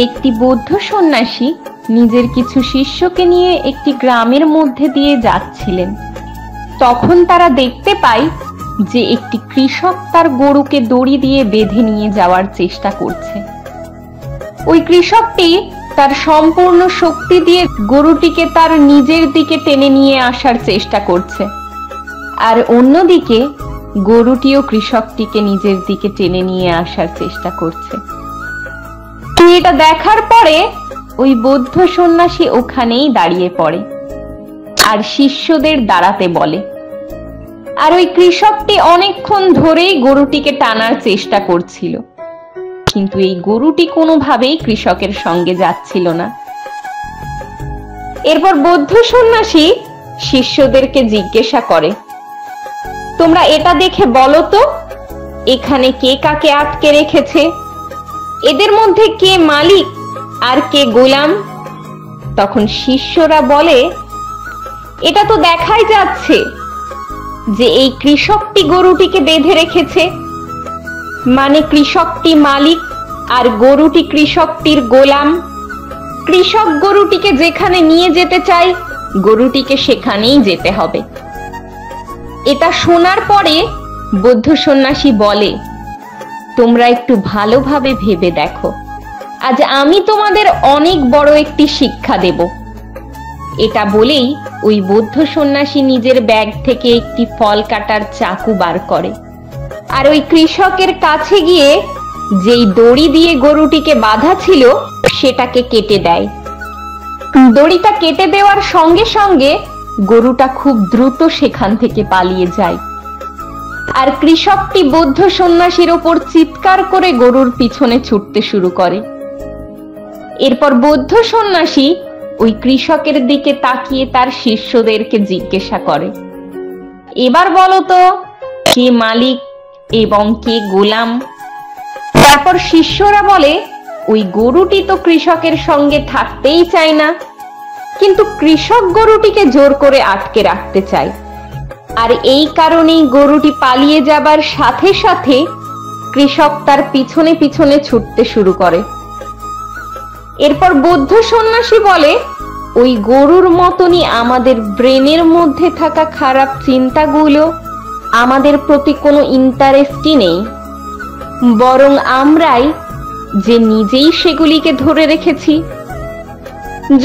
একটি বৌদ্ধ সন্ন্যাসী নিজের কিছু শিষ্যকে নিয়ে একটি গ্রামের মধ্যে দিয়ে যাচ্ছিলেন। তখন তারা দেখতে পায় যে একটি কৃষক তার গরুকে দড়ি দিয়ে বেঁধে নিয়ে যাওয়ার চেষ্টা করছে। ওই কৃষকটি তার সম্পূর্ণ শক্তি দিয়ে গরুটিকে তার নিজের দিকে টেনে নিয়ে আসার চেষ্টা করছে, আর অন্যদিকে গরুটিও কৃষকটিকে নিজের দিকে টেনে নিয়ে আসার চেষ্টা করছে। এটা দেখার পরে ওই বৌদ্ধ সন্ন্যাসী ওখানেই দাঁড়িয়ে পড়ে আর শিষ্যদের দাঁড়াতে বলে। আর ওই কৃষকটি অনেকক্ষণ ধরেই গরুটিকে টানার চেষ্টা করছিল, কিন্তু এই গরুটি কোনোভাবেই কৃষকের সঙ্গে যাচ্ছিল না। এরপর বৌদ্ধ সন্ন্যাসী শিষ্যদেরকে জিজ্ঞাসা করে, তোমরা এটা দেখে বলো তো, এখানে কে কাকে আটকে রেখেছে? এদের মধ্যে কে মালিক আর কে গোলাম? তখন শিষ্যরা বলে, এটা তো দেখাই যাচ্ছে যে এই কৃষকটি গরুটিকে বেঁধে রেখেছে, মানে কৃষকটি মালিক আর গরুটি কৃষকটির গোলাম। কৃষক গরুটিকে যেখানে নিয়ে যেতে চায়, গরুটিকে সেখানেই যেতে হবে। এটা শোনার পরে বৌদ্ধ সন্ন্যাসী বলে, তোমরা একটু ভালোভাবে ভেবে দেখো, আজ আমি তোমাদের অনেক বড় একটি শিক্ষা দেব। এটা বলেই ওই বৌদ্ধ সন্ন্যাসী নিজের ব্যাগ থেকে একটি ফল কাটার চাকু বার করে, আর ওই কৃষকের কাছে গিয়ে যেই দড়ি দিয়ে গরুটিকে বাঁধা ছিল সেটাকে কেটে দেয়। দড়িটা কেটে দেওয়ার সঙ্গে সঙ্গে গরুটা খুব দ্রুত সেখান থেকে পালিয়ে যায়, আর কৃষকটি বৌদ্ধ সন্ন্যাসীর ওপর চিৎকার করে গরুর পিছনে ছুটতে শুরু করে। এরপর বৌদ্ধ সন্ন্যাসী ওই কৃষকের দিকে তাকিয়ে তার শিষ্যদেরকে জিজ্ঞাসা করে, এবার বলো তো, কে মালিক এবং কে গোলাম? তারপর শিষ্যরা বলে, ওই গরুটি তো কৃষকের সঙ্গে থাকতেই চায় না, কিন্তু কৃষক গরুটিকে জোর করে আটকে রাখতে চায়, আর এই কারণেই গরুটি পালিয়ে যাবার সাথে সাথে কৃষক তার পিছনে পিছনে ছুটতে শুরু করে। এরপর বৌদ্ধ সন্ন্যাসী বলে, ওই গরুর মতনই আমাদের ব্রেনের মধ্যে থাকা খারাপ চিন্তাগুলো আমাদের প্রতি কোনো ইন্টারেস্টই নেই, বরং আমরাই যে নিজেই সেগুলিকে ধরে রেখেছি।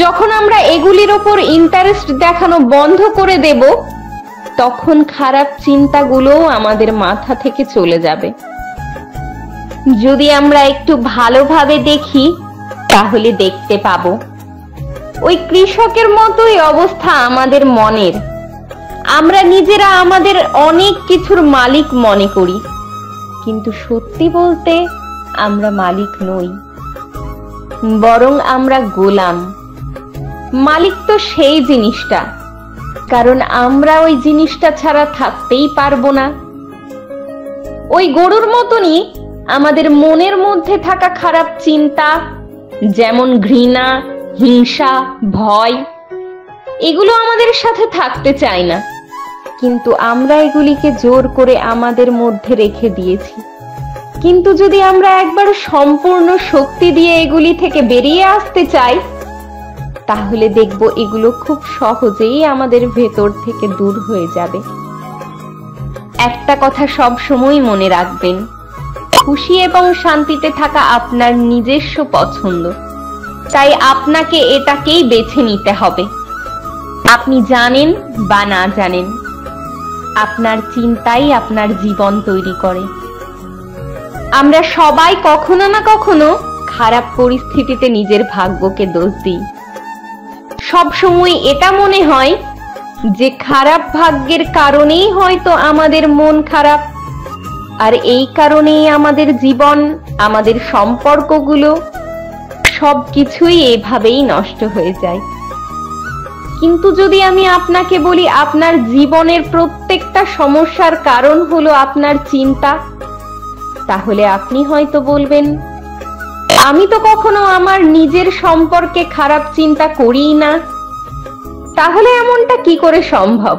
যখন আমরা এগুলির ওপর ইন্টারেস্ট দেখানো বন্ধ করে দেব, তখন খারাপ চিন্তাগুলোও আমাদের মাথা থেকে চলে যাবে। যদি আমরা একটু ভালোভাবে দেখি, তাহলে দেখতে পাবো ওই কৃষকের মতোই অবস্থা আমাদের মনের। আমরা নিজেরা আমাদের অনেক কিছুর মালিক মনে করি, কিন্তু সত্যি বলতে আমরা মালিক নই, বরং আমরা গোলাম। মালিক তো সেই জিনিসটা, কারণ আমরা ওই জিনিসটা ছাড়া থাকতেই পারবো না। ওই গরুর মতনই আমাদের মনের মধ্যে থাকা খারাপ চিন্তা, যেমন ঘৃণা, হিংসা, ভয়, এগুলো আমাদের সাথে থাকতে চায় না, কিন্তু আমরা এগুলিকে জোর করে আমাদের মধ্যে রেখে দিয়েছি। কিন্তু যদি আমরা একবার সম্পূর্ণ শক্তি দিয়ে এগুলি থেকে বেরিয়ে আসতে চাই, তাহলে দেখব এগুলো খুব সহজেই আমাদের ভেতর থেকে দূর হয়ে যাবে। একটা কথা সব সময় মনে রাখবেন, খুশি এবং শান্তিতে থাকা আপনার নিজস্ব পছন্দ, তাই আপনাকে এটাকেই বেছে নিতে হবে। আপনি জানেন বা না জানেন, আপনার চিন্তাই আপনার জীবন তৈরি করে। আমরা সবাই কখনো না কখনো খারাপ পরিস্থিতিতে নিজের ভাগ্যকে দোষ দিই। সব সময় এটা মনে হয় যে খারাপ ভাগ্যের কারণেই হয়তো আমাদের মন খারাপ, আর এই কারণেই আমাদের জীবন, আমাদের সম্পর্কগুলো সবকিছুই এভাবেই নষ্ট হয়ে যায়। কিন্তু যদি আমি আপনাকে বলি আপনার জীবনের প্রত্যেকটা সমস্যার কারণ হলো আপনার চিন্তা, তাহলে আপনি হয়তো বলবেন, আমি তো কখনো আমার নিজের সম্পর্কে খারাপ চিন্তা করিই না। তাহলে এমনটা কি করে সম্ভব?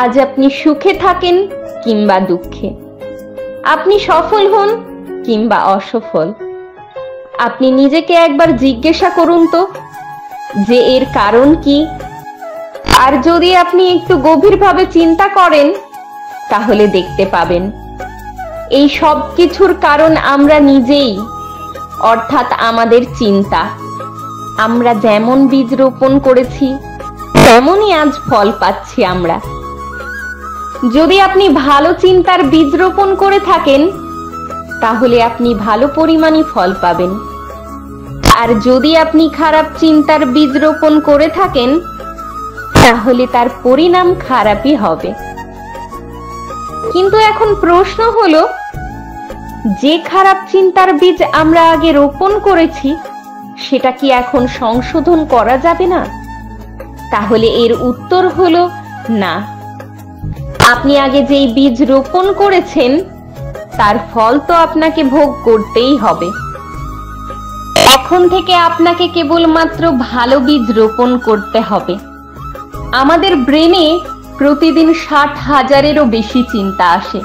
আজ আপনি সুখে থাকেন কিংবা দুঃখে, আপনি সফল হন কিংবা অসফল, আপনি নিজেকে একবার জিজ্ঞাসা করুন তো যে এর কারণ কি। আর যদি আপনি একটু গভীরভাবে চিন্তা করেন তাহলে দেখতে পাবেন এই সব কিছুর কারণ আমরা নিজেই, অর্থাৎ আমাদের চিন্তা। আমরা যেমন বীজ রোপণ করেছি তেমনই আজ ফল পাচ্ছি আমরা। যদি আপনি ভালো চিন্তার বীজ রোপণ করে থাকেন তাহলে আপনি ভালো পরিমাণে ফল পাবেন। আর যদি আপনি খারাপ চিন্তার বীজ রোপণ করে থাকেন তাহলে তার পরিণাম খারাপই হবে। কিন্তু এখন প্রশ্ন হলো, যে খারাপ চিন্তার বীজ আমরা আগে রোপণ করেছি সেটা কি এখন সংশোধন করা যাবে না? তাহলে এর উত্তর হলো না। আপনি আগে যেই বীজ রোপণ করেছেন তার ফল তো আপনাকে ভোগ করতেই হবে। এখন থেকে আপনাকে কেবলমাত্র ভালো বীজ রোপণ করতে হবে। আমাদের ব্রেনে প্রতিদিন 60,000-এরও বেশি চিন্তা আসে,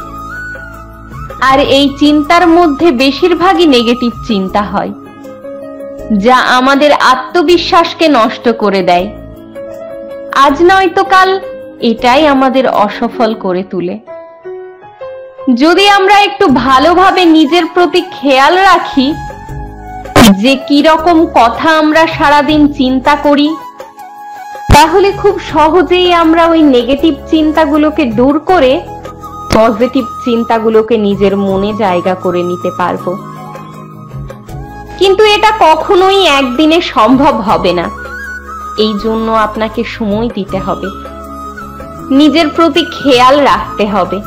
আর এই চিন্তার মধ্যে বেশিরভাগই নেগেটিভ চিন্তা হয়, যা আমাদের আত্মবিশ্বাসকে নষ্ট করে দেয়। আজ নয়তো কাল এটাই আমাদের অসফল করে তোলে। যদি আমরা একটু ভালোভাবে নিজের প্রতি খেয়াল রাখি যে কি রকম কথা আমরা সারাদিন চিন্তা করি, তাহলে খুব সহজেই আমরা ওই নেগেটিভ চিন্তাগুলোকে দূর করে পজিটিভ চিন্তাগুলোকে নিজের মনে জায়গা করে নিতে পারবো। কিন্তু এটা কখনোই একদিনে সম্ভব হবে না। এই জন্য আপনাকে সময় দিতে হবে, নিজের প্রতি খেয়াল রাখতে হবে।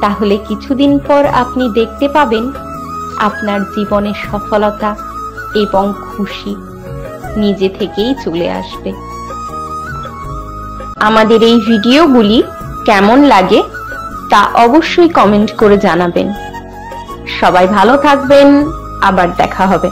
তাহলে কিছুদিন পর আপনি দেখতে পাবেন আপনার জীবনে সফলতা এবং খুশি নিজে থেকেই চলে আসবে। আমাদের এই ভিডিওগুলি কেমন লাগে তা অবশ্যই কমেন্ট করে জানাবেন। সবাই ভালো থাকবেন, আবার দেখা হবে।